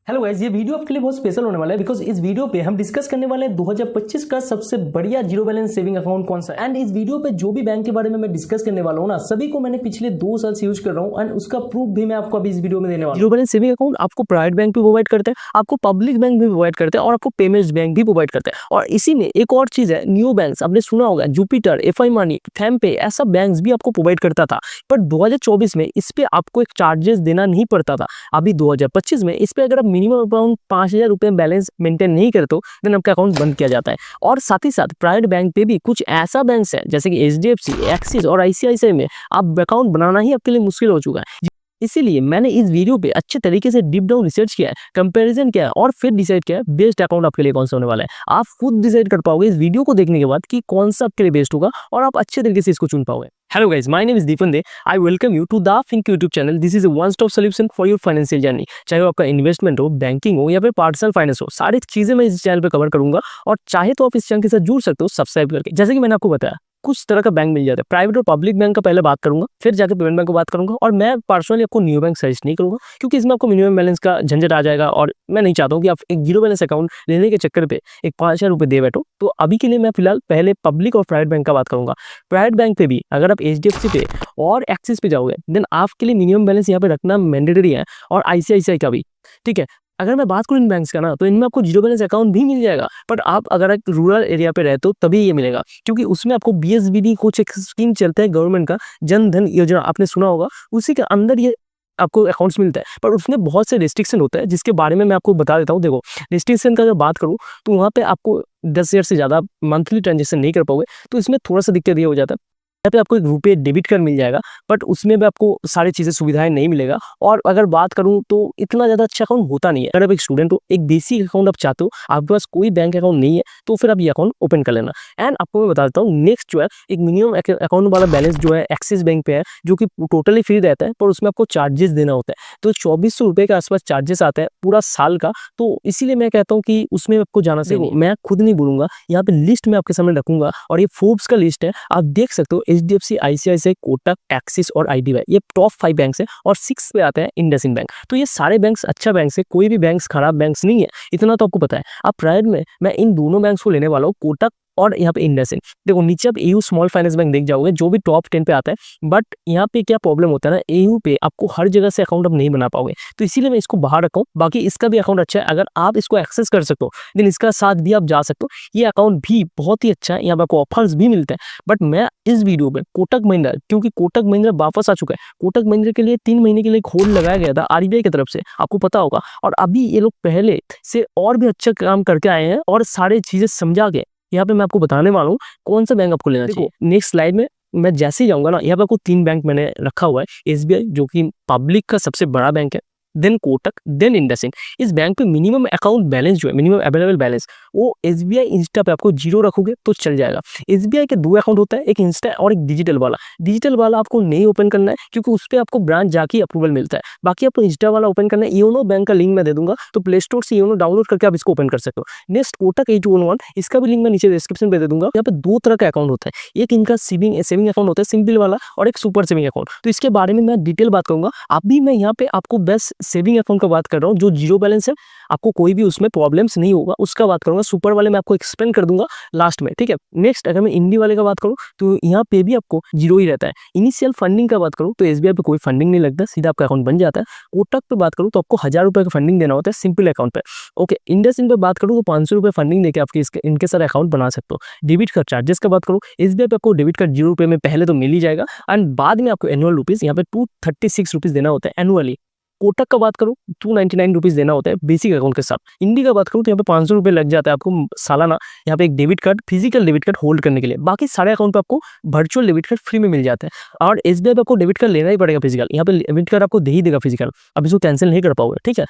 Hello guys, ये video आपके लिए बहुत स्पेशल होने वाला है बिकॉज इस वीडियो पे हम डिस्कस करने वाले हैं 2025 का सबसे बढ़िया जीरो बैलेंस सेविंग अकाउंट कौन सा है। एंड इस वीडियो पे जो भी बैंक के बारे में मैं डिस्कस करने वाला हूँ ना, सभी को मैंने पिछले 2 साल से यूज कर रहा हूँ एंड उसका प्रूफ भी मैं आपको अभी इस वीडियो में देने वाला हूँ। जीरो बैलेंस सेविंग अकाउंट आपको प्राइवेट बैंक भी प्रोवाइड करते हैं, आपको पब्लिक बैंक भी प्रोवाइड करते हैं और आपको पेमेंट्स बैंक भी प्रोवाइड करते हैं। और इसी में एक और चीज है, न्यू बैंक आपने सुना होगा, जुपिटर, एफआई मनी, फैमपे, ऐसा बैंक भी आपको प्रोवाइड करता था। पर 2024 में इस पे आपको एक चार्जेस देना नहीं पड़ता था। अभी 2025 में इस पे अगर आप मिनिमम अकाउंट 5,000 रुपए बैलेंस मेंटेन नहीं करते हो देन आपका अकाउंट बंद किया जाता है। और साथ ही साथ प्राइवेट बैंक पे भी कुछ ऐसा बैंक है जैसे कि एचडीएफसी, एक्सिस और आईसीआईसीआई में आप अकाउंट बनाना ही आपके लिए मुश्किल हो चुका है। इसीलिए मैंने इस वीडियो पे अच्छे तरीके से डीप डाउन रिसर्च किया है, कंपैरिजन किया है और फिर डिसाइड किया है बेस्ट अकाउंट आपके लिए कौन सा होने वाला है। आप खुद डिसाइड कर पाओगे इस वीडियो को देखने के बाद कि कौन सा आपके लिए बेस्ट होगा और आप अच्छे तरीके से इसको चुन पाओगे। Hello guys, my name is Deepan Dey. I welcome you to the think YouTube channel. This is a one stop solution for your financial journey. चाहे वो आपका इन्वेस्टमेंट हो, बैंकिंग हो या फिर पर्सनल फाइनेंस हो, सारी चीजें मैं इस चैनल पे कवर करूंगा। और चाहे तो आप इस चैनल के साथ जुड़ सकते हो सब्सक्राइब करके। जैसे कि मैंने आपको बताया कुछ तरह का बैंक मिल जाता है, प्राइवेट और पब्लिक बैंक का पहले बात करूंगा, फिर जाकर पेमेंट बैंक को बात करूंगा। और मैं पर्सनली आपको न्यू बैंक सजेस्ट नहीं करूंगा क्योंकि इसमें आपको मिनिमम बैलेंस का झंझट आ जाएगा और मैं नहीं चाहता हूं कि आप एक जीरो बैलेंस अकाउंट लेने के चक्कर पे एक 5,000 रुपए दे बैठो। तो अभी के लिए मैं फिलहाल पहले पब्लिक और प्राइवेट बैंक का बात करूंगा। प्राइवेट बैंक पे भी अगर आप एचडीएफसी पे और एक्सिस पे जाओगे देन आपके लिए मिनिमम बैलेंस यहाँ पे रखना मैंडेटरी है, और आईसीआईसीआई का भी। ठीक है, अगर मैं बात करूं इन बैंक्स का ना, तो इनमें आपको जीरो बैलेंस अकाउंट भी मिल जाएगा, बट आप अगर एक रूरल एरिया पे रहते हो तभी ये मिलेगा क्योंकि उसमें आपको बीएसबीडी कुछ एक स्कीम चलता है गवर्नमेंट का, जन धन योजना, आपने सुना होगा, उसी के अंदर ये आपको अकाउंट्स मिलता है। पर उसमें बहुत से रिस्ट्रिक्शन होता है जिसके बारे में मैं आपको बता देता हूँ। देखो, रिस्ट्रिक्शन का अगर बात करूँ तो वहाँ पे आपको 10,000 से ज़्यादा मंथली ट्रांजेक्शन नहीं कर पाओगे, तो इसमें थोड़ा सा दिक्कत ये हो जाता है। यहाँ पे आपको एक रुपये डेबिट कार्ड मिल जाएगा, बट उसमें भी आपको सारी चीज़ें सुविधाएं नहीं मिलेगा। और अगर बात करूं तो इतना ज़्यादा अच्छा अकाउंट होता नहीं है। अगर आप एक स्टूडेंट हो, एक बेसिक अकाउंट आप चाहते हो, आपके पास कोई बैंक अकाउंट नहीं है, तो फिर आप ये अकाउंट ओपन कर लेना। एंड आपको मैं बता देता हूँ, नेक्स्ट जो है एक मिनिमम अकाउंट वाला बैलेंस जो है एक्सिस बैंक पे है, जो कि टोटली फ्री रहता है, पर उसमें आपको चार्जेस देना होता है। तो 2,400 रुपये के आसपास चार्जेस आता है पूरा साल का। तो इसीलिए मैं कहता हूँ कि उसमें आपको जाना चाहिए। मैं खुद नहीं बोलूंगा, यहाँ पे लिस्ट में आपके सामने रखूंगा और ये फोर्ब्स का लिस्ट है, आप देख सकते हो। एचडीएफसी, आईसीआईसीआई, कोटक, एक्सिस और आईडीबीआई, ये टॉप 5 बैंक्स हैं और 6 पे आता है इंडसइंड बैंक। तो ये सारे बैंक्स अच्छा बैंक है, कोई भी बैंक खराब बैंक्स नहीं है, इतना तो आपको पता है। अब प्राइवेट में मैं इन दोनों बैंक्स को लेने वाला हूँ, कोटक और यहाँ पे इंडसइंड। देखो नीचे आप एयू स्मॉल फाइनेंस बैंक देख जाओगे जो भी टॉप 10 पे आता है, बट यहाँ पे क्या प्रॉब्लम होता है ना, एयू पे आपको हर जगह से अकाउंट आप नहीं बना पाओगे, तो इसीलिए मैं इसको बाहर रखा हूँ। बाकी इसका भी अकाउंट अच्छा है, अगर आप इसको एक्सेस कर सकते हो देन इसका साथ भी आप जा सकते हो। ये अकाउंट भी बहुत ही अच्छा है, यहाँ पे आपको ऑफर्स भी मिलते हैं। बट मैं इस वीडियो में कोटक महिंद्रा, क्योंकि कोटक महिंद्रा वापस आ चुका है, कोटक महिंद्रा के लिए 3 महीने के लिए होल्ड लगाया गया था आरबीआई की तरफ से, आपको पता होगा। और अभी ये लोग पहले से और भी अच्छा काम करके आए हैं और सारी चीजें समझा के यहाँ पे मैं आपको बताने वाला हूँ कौन सा बैंक आपको लेना चाहिए। नेक्स्ट स्लाइड में मैं जैसे ही जाऊंगा ना, यहाँ पे आपको 3 बैंक मैंने रखा हुआ है। एसबीआई जो कि पब्लिक का सबसे बड़ा बैंक है, देन कोटक, देन इंडसइंड। इस बैंक पे मिनिमम अकाउंट बैलेंस जो है, मिनिमम अवेलेबल बैलेंस, वो एसबीआई इंस्टा पे आपको 0 रखोगे तो चल जाएगा। एसबीआई के 2 अकाउंट होता है, एक इंस्टा और एक डिजिटल वाला। डिजिटल वाला आपको नहीं ओपन करना है क्योंकि उस पर आपको ब्रांच जाके अप्रूवल मिलता है। बाकी आपको इंस्टा वाला ओपन करना है। योनो बैंक का लिंक मैं दे दूंगा, तो प्ले स्टोर से योनो डाउनलोड करके आप इसको ओपन कर सकते हो। नेक्स्ट कोटक 8211, इसका भी लिंक मैं नीचे डिस्क्रिप्शन पे दे दूंगा। यहाँ पे 2 तरह का अकाउंट होता है, एक इनका सेविंग अकाउंट होता है सिंपल वाला, और एक सुपर सेविंग अकाउंट। तो इसके बारे में मैं डिटेल बात करूंगा। अभी मैं यहाँ पे आपको बेस्ट सेविंग अकाउंट का बात कर रहा हूँ जो जीरो बैलेंस है, आपको कोई भी उसमें प्रॉब्लम्स नहीं होगा, उसका बात करूंगा। सुपर वाले मैं आपको एक्सप्लेन कर दूंगा लास्ट में, ठीक है। नेक्स्ट अगर मैं इंडी वाले का बात करूं तो यहाँ पे भी आपको 0 ही रहता है। इनिशियल फंडिंग का बात करूं तो एसबीआई पे कोई फंडिंग नहीं लगता, सीधा आपका अकाउंट बन जाता है। कोटक पे बात करूं तो आपको 1,000 रुपये का फंडिंग देना होता है सिंपल अकाउंट पे। ओके, इंडसइंड पे बात करूं तो 500 रुपये फंडिंग देकर आपके इनके सारे अकाउंट बना सकते हो। डेबिट कार्ड चार्जेस का बात करूं, एसबीआई पे आपको डेबिट कार्ड 0 रुपये में पहले तो मिल ही जाएगा, एंड बाद में आपको एनुअल रुपीज यहाँ पे 236 रुपीज देना होता है एनुअली। कोटक का बात करूं 299 रुपीज देना होता है बेसिक अकाउंट के साथ। इंडी का बात करूं तो यहाँ पे 500 रुपये लग जाता है आपको सालाना, यहाँ पे एक debit card, physical debit card hold करने के लिए। बाकी सारे अकाउंट पे आपको वर्चुअल डेबिट कार्ड फ्री में मिल जाता है। और एसबीआई पे आपको डेबिट कार्ड लेना ही पड़ेगा फिजिकल, यहाँ पे डेबिट कार्ड आपको दे ही देगा फिजिकल, अब इसको कैंसिल नहीं कर पाओगे, ठीक है।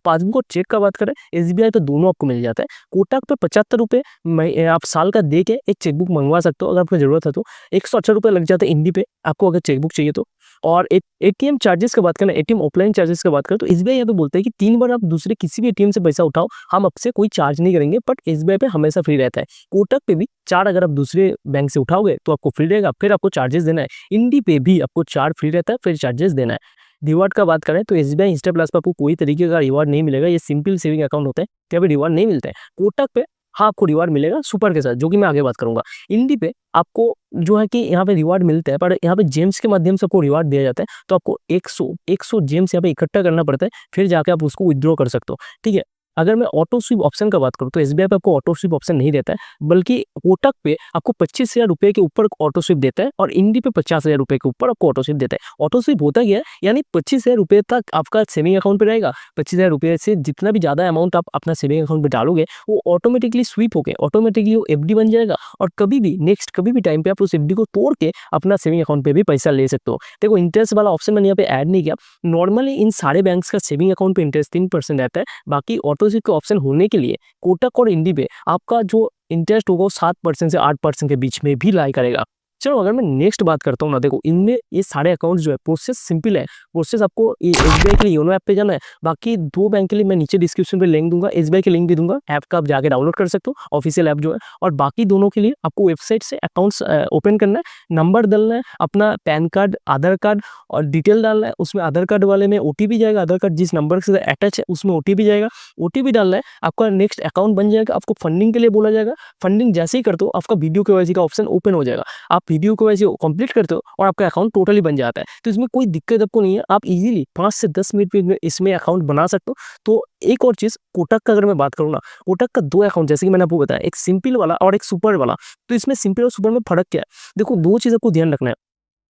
पासबुक और चेक का बात करें, एसबीआई पे दोनों आपको मिल जाता है। कोटक पे 75 रुपये आप साल का दे के एक चेकबुक मंगवा सकते हो अगर आपको जरूरत है तो। 108 रुपये लग जाता है इंडी पे आपको अगर चेकबुक चाहिए तो। और एटीएम चार्जेस का बात करें, एटीएम ऑफलाइन चार्जेस का बात करें तो एसबीआई यहाँ पे बोलता है कि 3 बार आप दूसरे किसी भी एटीएम से पैसा उठाओ, हम आपसे कोई चार्ज नहीं करेंगे, बट एसबीआई पे हमेशा फ्री रहता है। कोटक पे भी 4 अगर आप दूसरे बैंक से उठाओगे तो आपको फ्री रहेगा, फिर आपको चार्जेस देना है। इंडी पे भी आपको 4 फ्री रहता है, फिर चार्जेस देना है। रिवार्ड का बात करें तो एसबीआई इंस्टा प्लस पर आपको कोई तरीके का रिवार्ड नहीं मिलेगा, ये सिंपल सेविंग अकाउंट होता है, यहाँ पे रिवार्ड नहीं मिलते हैं। कोटक पे हाँ आपको रिवार्ड मिलेगा सुपर के साथ, जो कि मैं आगे बात करूंगा। इंडी पे आपको जो है कि यहाँ पे रिवार्ड मिलता है, पर यहाँ पे जेम्स के माध्यम से आपको रिवार्ड दिया जाता है, तो आपको 100 जेम्स यहाँ पे इकट्ठा करना पड़ता है, फिर जाके आप उसको विड्रॉ कर सकते हो। ठीक है, अगर मैं ऑटो स्विप ऑप्शन का बात करूँ तो एसबीआई पे आपको ऑटो स्विप ऑप्शन नहीं देता है, बल्कि कोटक पे आपको 25,000 रुपए के ऊपर ऑटो स्विप देता है और इंडी पे 50,000 रुपए के ऊपर आपको ऑटो स्विप देता है। ऑटो स्विप होता क्या है, यानी 25,000 रुपए तक आपका सेविंग अकाउंट पे रहेगा। 25,000 रुपए से जितना भी ज्यादा अमाउंट आप अपना सेविंग अकाउंट पे डालोगे वो ऑटोमेटिकली स्वीप होकर ऑटोमेटिकली वो एफडी बन जाएगा, और कभी भी टाइम पे आप उस एफडी को तोड़ के अपना सेविंग अकाउंट पे भी पैसा ले सकते हो। देखो इंटरेस्ट वाला ऑप्शन मैंने यहाँ पे ऐड नहीं किया। नॉर्मली इन सारे बैंक्स का सेविंग अकाउंट पे इंटरेस्ट 3% रहता है, बाकी ऑटो स्विप का ऑप्शन होने के लिए कोटक और इंडी पे आपका जो इंटरेस्ट होगा वो 7% से 8% के बीच में भी लाई करेगा। चलो अगर मैं नेक्स्ट बात करता हूँ ना, देखो इनमें ये सारे अकाउंट्स जो है प्रोसेस सिंपल है। प्रोसेस आपको एसबीआई के लिए योनो ऐप पे जाना है, बाकी दो बैंक के लिए मैं नीचे डिस्क्रिप्शन पे लिंक दूंगा, एसबीआई के लिंक भी दूंगा, ऐप का आप जाके डाउनलोड कर सकते हो, ऑफिशियल ऐप जो है। और बाकी दोनों के लिए आपको वेबसाइट से अकाउंट्स ओपन करना है, नंबर डालना है, अपना पैन कार्ड, आधार कार्ड और डिटेल डालना है। उसमें आधार कार्ड वाले में ओटीपी जाएगा, आधार कार्ड जिस नंबर से अटैच है उसमें ओटीपी जाएगा, ओटीपी डालना है, आपका नेक्स्ट अकाउंट बन जाएगा। आपको फंडिंग के लिए बोला जाएगा, फंडिंग जैसे ही करते हो आपका वीडियो केवाईसी का ऑप्शन ओपन हो जाएगा, आप वीडियो केवाईसी कंप्लीट करते हो और आपका अकाउंट टोटली बन जाता है। तो इसमें कोई दिक्कत आपको नहीं है, आप इजीली 5 से 10 मिनट में इसमें अकाउंट बना सकते हो। तो एक और चीज कोटक का अगर मैं बात करूँ ना, कोटक का 2 अकाउंट जैसे कि मैंने आपको बताया, एक सिंपल वाला और एक सुपर वाला। तो इसमें सिंपल और सुपर में फर्क क्या है, देखो 2 चीज आपको ध्यान रखना है।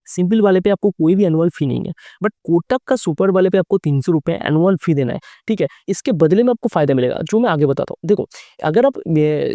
सिंपल वाले पे आपको कोई भी एनुअल फी नहीं है, बट कोटक का सुपर वाले पे आपको 300 रुपये एनुअल फी देना है। ठीक है, इसके बदले में आपको फायदा मिलेगा जो मैं आगे बताता हूँ। देखो अगर आप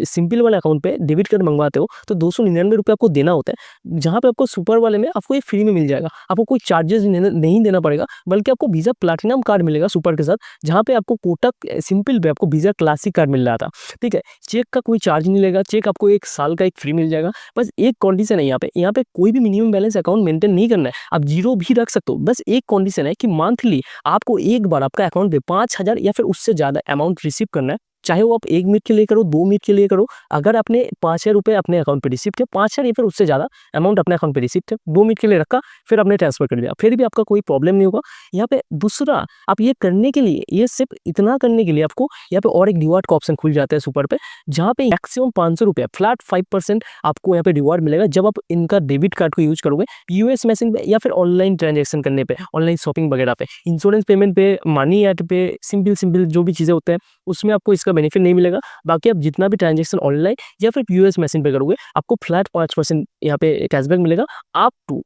सिंपल वाले अकाउंट पे डेबिट कार्ड मंगवाते हो तो 299 रुपये आपको देना होता है, जहाँ पे आपको सुपर वाले में आपको ये फ्री में मिल जाएगा, आपको कोई चार्जेस नहीं देना पड़ेगा, बल्कि आपको वीजा प्लैटिनम कार्ड मिलेगा सुपर के साथ, जहाँ पे आपको कोटक सिंपल पे आपको वीजा क्लासिक कार्ड मिल रहा था। ठीक है, चेक का कोई चार्ज नहीं लगेगा, चेक आपको 1 साल का एक फ्री मिल जाएगा। बस एक कंडीशन है यहाँ पे कोई भी मिनिमम बैलेंस अकाउंट मेंटेन नहीं करना है, आप जीरो भी रख सकते हो। बस एक कंडीशन है कि मंथली आपको एक बार आपका अकाउंट पे 5,000 या फिर उससे ज्यादा अमाउंट रिसीव करना है, चाहे वो आप 1 मिनट के लिए करो, 2 मिनट के लिए करो। अगर आपने 5,000 रुपये अपने अकाउंट पे रिसीव किया, 5,000 या फिर उससे ज्यादा अमाउंट अपने अकाउंट पे रिसीव किया, 2 मिनट के लिए रखा, फिर आपने ट्रांसफर कर दिया, फिर भी आपका कोई प्रॉब्लम नहीं होगा। यहाँ पे दूसरा, आप ये करने के लिए, ये सिर्फ इतना करने के लिए आपको यहाँ पे और एक रिवार्ड का ऑप्शन खुल जाता है सुपर पे, जहाँ पे मैक्सिमम 500 रुपये फ्लैट 5% आपको यहाँ पे रिवार्ड मिलेगा जब आप इनका डेबिट कार्ड को यूज करोगे यूएस मशीन पे या फिर ऑनलाइन ट्रांजेक्शन करने पे, ऑनलाइन शॉपिंग वगैरह पे, इंश्योरेंस पेमेंट पे, मनी एट पे, सिंपल जो भी चीजें होते हैं उसमें आपको इसका बेनिफिट नहीं मिलेगा। बाकी आप जितना भी ट्रांजेक्शन ऑनलाइन या फिर यूएस मशीन पे करोगे आपको फ्लैट 5% यहाँ पे कैशबैक मिलेगा, आप टू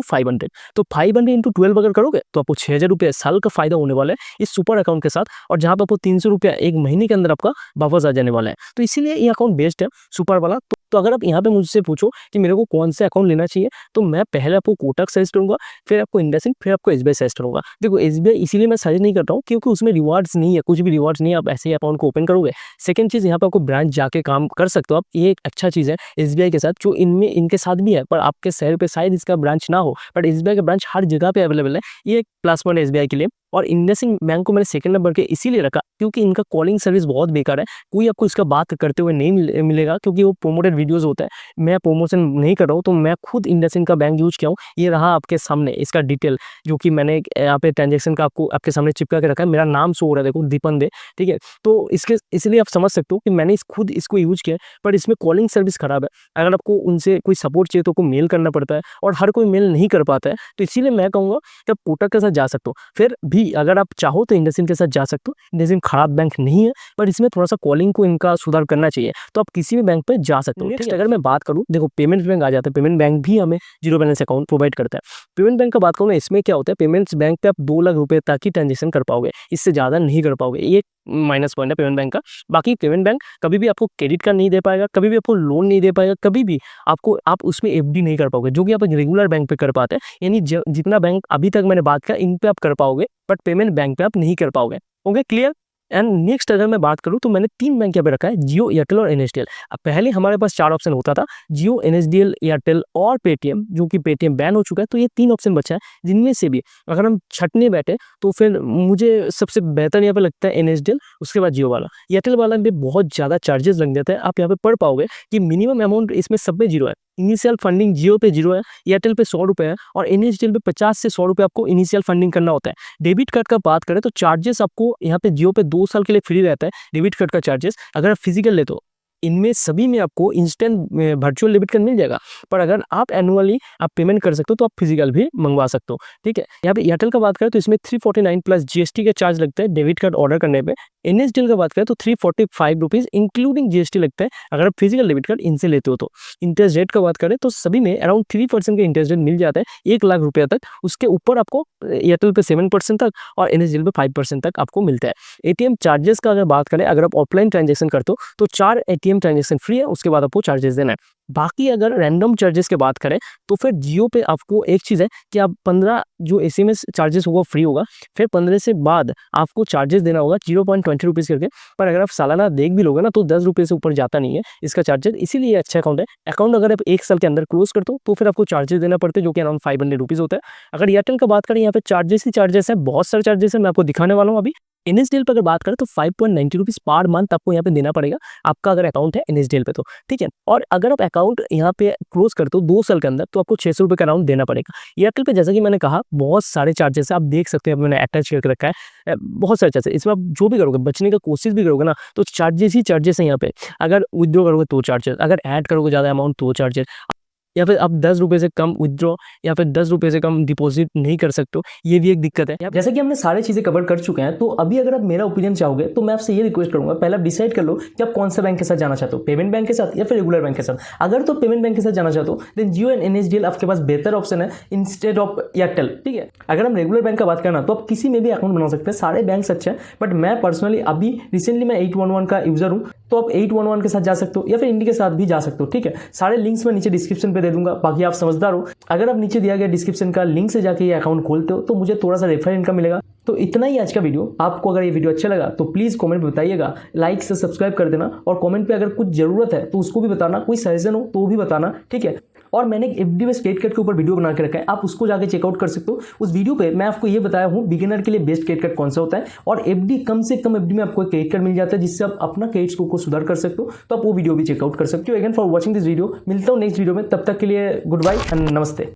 500। तो 500 इंटू 12 अगर करोगे तो आपको 6,000 रुपये साल का फायदा होने वाला है इस सुपर अकाउंट के साथ, और जहाँ पे आपको 300 रुपया एक महीने के अंदर आपका वापस आ जाने वाला है। तो इसीलिए ये अकाउंट बेस्ट है सुपर वाला। तो अगर आप यहाँ पे मुझसे पूछो कि मेरे को कौन से अकाउंट लेना चाहिए, तो मैं पहले आपको कोटक सजेस्ट करूंगा, फिर आपको इंडसइंड, फिर आपको एसबीआई सजेस्ट करूंगा। देखो एसबीआई इसीलिए मैं सजेस्ट नहीं करता हूँ क्योंकि उसमें रिवार्ड्स नहीं है, कुछ भी रिवार्ड्स नहीं है, आप ऐसे ही अकाउंट को ओपन करोगे। सेकंड चीज, यहाँ पे आपको ब्रांच जाके काम कर सकते हो आप, ये एक अच्छा चीज है एसबीआई के साथ, जो इनके साथ भी है, पर आपके शहर पे शायद इसका ब्रांच ना हो, बट एसबीआई का ब्रांच हर जगह पे अवेलेबल है, ये एक प्लस पॉइंट है एसबीआई के लिए। और इंडसइंड बैंक को मैंने सेकंड नंबर के इसीलिए रखा क्योंकि इनका कॉलिंग सर्विस बहुत बेकार है, कोई आपको इसका बात करते हुए नहीं मिलेगा क्योंकि वो प्रोमोटेड वीडियोस होता है। मैं प्रमोशन नहीं कर रहा हूँ, तो मैं खुद इंडसइंड का बैंक यूज किया हूँ। ये रहा आपके सामने इसका डिटेल, जो कि मैंने यहाँ पे ट्रांजेक्शन का आपको आपके सामने चिपका के रखा है, मेरा नाम शो हो रहा है, देखो दीपन दे। ठीक है, तो इसलिए आप समझ सकते हो कि मैंने खुद इसको यूज किया है, पर इसमें कॉलिंग सर्विस खराब है। अगर आपको उनसे कोई सपोर्ट चाहिए तो आपको मेल करना पड़ता है, और हर कोई मेल नहीं कर पाता है, तो इसीलिए मैं कहूँगा कि आप कोटक के साथ जा सकते हो। फिर भी अगर आप चाहो तो इंडसइंड के साथ जा सकते हो, इंडसइंड खराब बैंक नहीं है, पर इसमें थोड़ा सा कॉलिंग को इनका सुधार करना चाहिए, तो आप किसी भी बैंक पे जा सकते हो। नेक्स्ट अगर मैं बात करूँ, देखो पेमेंट्स बैंक आ जाता है, पेमेंट बैंक भी हमें जीरो बैलेंस अकाउंट प्रोवाइड करता है। पेमेंट बैंक का बात करूँ, इसमें क्या होता है, पेमेंट्स बैंक पे आप 2 लाख रुपए तक ही ट्रांजेक्शन कर पाओगे, इससे ज्यादा नहीं कर पाओगे, ये माइनस पॉइंट है पेमेंट बैंक का। बाकी पेमेंट बैंक कभी भी आपको क्रेडिट कार्ड नहीं दे पाएगा, कभी भी आपको लोन नहीं दे पाएगा, कभी भी आप उसमें एफडी नहीं कर पाओगे, जो कि आप एक रेगुलर बैंक पे कर पाते हैं। यानी जितना बैंक अभी तक मैंने बात किया इन पे आप कर पाओगे, बट पेमेंट बैंक पे आप नहीं कर पाओगे। Okay, clear. एंड नेक्स्ट अगर मैं बात करूं तो मैंने 3 बैंक यहाँ पे रखा है, जियो, एयरटेल और एनएसडीएल। पहले हमारे पास 4 ऑप्शन होता था, जियो, एनएसडीएल, एयरटेल और पेटीएम, जो कि पेटीएम बैन हो चुका है, तो ये 3 ऑप्शन बचा है, जिनमें से भी अगर हम छटने बैठे तो फिर मुझे सबसे बेहतर यहाँ पे लगता है एनएसडीएल, उसके बाद जियो वाला। एयरटेल वाला में बहुत ज़्यादा चार्जेस लग जाता है, आप यहाँ पे पढ़ पाओगे कि मिनिमम अमाउंट इसमें सब में जीरो है, इनिशियल फंडिंग जियो पे 0 है, एयरटेल पे 100 रुपये है और एनएसडीएल पे 50 से 100 रुपये आपको इनिशियल फंडिंग करना होता है। डेबिट कार्ड का बात करें तो चार्जेस आपको यहाँ पे जियो पे 2 साल के लिए फ्री रहता है डेबिट कार्ड का चार्जेस। अगर आप फिजिकल ले तो इनमें सभी में आपको इंस्टेंट वर्चुअल डेबिट कार्ड मिल जाएगा, पर अगर आप एनुअली आप पेमेंट कर सकते हो तो आप फिजिकल भी मंगवा सकते हो। ठीक है, यहाँ पे एयरटेल का बात करें तो इसमें 349 प्लस जीएसटी के चार्ज लगता है डेबिट कार्ड ऑर्डर करने पे। एनएसडीएल का बात करें तो 345 रुपीज इंक्लूडिंग जीएसटी लगता है अगर आप फिजिकल डेबिट कार्ड इनसे लेते हो तो। इंटरेस्ट रेट का बात करें तो सभी में अराउंड 3% का इंटरेस्ट रेट मिल जाता है 1 लाख रुपया तक। उसके ऊपर आपको एयरटेल पे 7% तक और एनएसडीएल पे 5% तक आपको मिलता है। एटीएम चार्जेस का अगर बात करें, अगर आप ऑफलाइन ट्रांजेक्शन करते हो तो 4 एटीएम ट्रांजेक्शन फ्री है, उसके बाद आपको चार्जेस देना है। बाकी अगर रैंडम चार्जेस की बात करें तो फिर जियो पे आपको एक चीज़ है कि आप 15 जो एसएमएस चार्जेस होगा फ्री होगा, फिर 15 से बाद आपको चार्जेस देना होगा 0.20 रुपीज़ करके। पर अगर आप सालाना देख भी लोगे ना तो 10 रुपये से ऊपर जाता नहीं है इसका चार्जेस, इसीलिए अच्छा अकाउंट है। अकाउंट अगर आप 1 साल के अंदर क्लोज करते हो तो फिर आपको चार्जेस देना पड़ते हैं जो कि अराउंड 500 रुपीज़ होता है। अगर एयरटेल का बात करें यहाँ पे चार्जेस ही चार्जेस है, बहुत सारे चार्जेस है, मैं आपको दिखाने वाला हूँ अभी। एनएसडीएल पर अगर बात करें तो 5.90 रुपीज़ पर मंथ आपको यहाँ पे देना पड़ेगा आपका अगर अकाउंट है एनएसडीएल पे तो। ठीक है, और अगर आप अकाउंट यहाँ पे क्लोज करते हो 2 साल के अंदर तो आपको 600 रुपये का अराउंड देना पड़ेगा। एयरटेल पे जैसा कि मैंने कहा बहुत सारे चार्जेस है, आप देख सकते हैं, मैंने अटैच करके रखा है बहुत सारे चार्जेस। इसमें आप जो भी करोगे बचने का कोशिश भी करोगे ना तो चार्जेस ही चार्जेस है यहाँ पे। अगर विथड्रॉ करोगे तो चार्जेस, अगर ऐड करोगे ज़्यादा अमाउंट तो चार्जेस, या फिर आप 10 रुपये से कम विथड्रॉ या फिर 10 रुपये से कम डिपॉजिट नहीं कर सकते हो, ये भी एक दिक्कत है। जैसे कि हमने सारी चीज़ें कवर कर चुके हैं, तो अभी अगर आप मेरा ओपिनियन चाहोगे तो मैं आपसे ये रिक्वेस्ट करूंगा, पहले आप डिसाइड कर लो कि आप कौन सा बैंक के साथ जाना चाहते हो, पेमेंट बैंक के साथ या फिर रेगुलर बैंक के साथ। अगर तो पेमेंट बैंक के साथ जाना चाहते हो देन जियो एंड एनएसडीएल आपके पास बेहतर ऑप्शन है इंस्टेड ऑफ एयरटेल। ठीक है, अगर हम रेगुलर बैंक का बात करना तो आप किसी में भी अकाउंट बना सकते हैं, सारे बैंक अच्छे हैं, बट मैं पर्सनली अभी रिसेंटली मैं 811 का यूजर हूँ, तो आप 811 के साथ जा सकते हो या फिर इंडी के साथ भी जा सकते हो। ठीक है, सारे लिंक्स मैं नीचे डिस्क्रिप्शन पे दे दूंगा, बाकी आप समझदार हो। अगर आप नीचे दिया गया डिस्क्रिप्शन का लिंक से जाके ये अकाउंट खोलते हो तो मुझे थोड़ा सा रेफरल इनकम मिलेगा। तो इतना ही आज का वीडियो। आपको अगर ये वीडियो अच्छा लगा तो प्लीज कमेंट में बताइएगा, लाइक से सब्सक्राइब कर देना और कमेंट पे अगर कुछ जरूरत है तो उसको भी बताना, कोई सजेशन हो तो भी बताना। ठीक है, और मैंने एक एफडी बेस्ड क्रेडिट कार्ड के ऊपर वीडियो बना के रखा है, आप उसको जाके चेकआउट कर सकते हो। उस वीडियो पे मैं आपको ये बताया हूँ बिगिनर के लिए बेस्ट क्रेडिट कार्ड कौन सा होता है और एफडी कम से कम एफडी में आपको एक क्रेडिट कार्ड मिल जाता है जिससे आप अपना क्रेडिट स्कोर को सुधार कर सकते हो। तो आप वो वीडियो भी चेकआउट कर सकते हो। Again for watching this video, मिलता हूँ नेक्स्ट वीडियो में, तब तक के लिए गुड बाय एंड नमस्ते।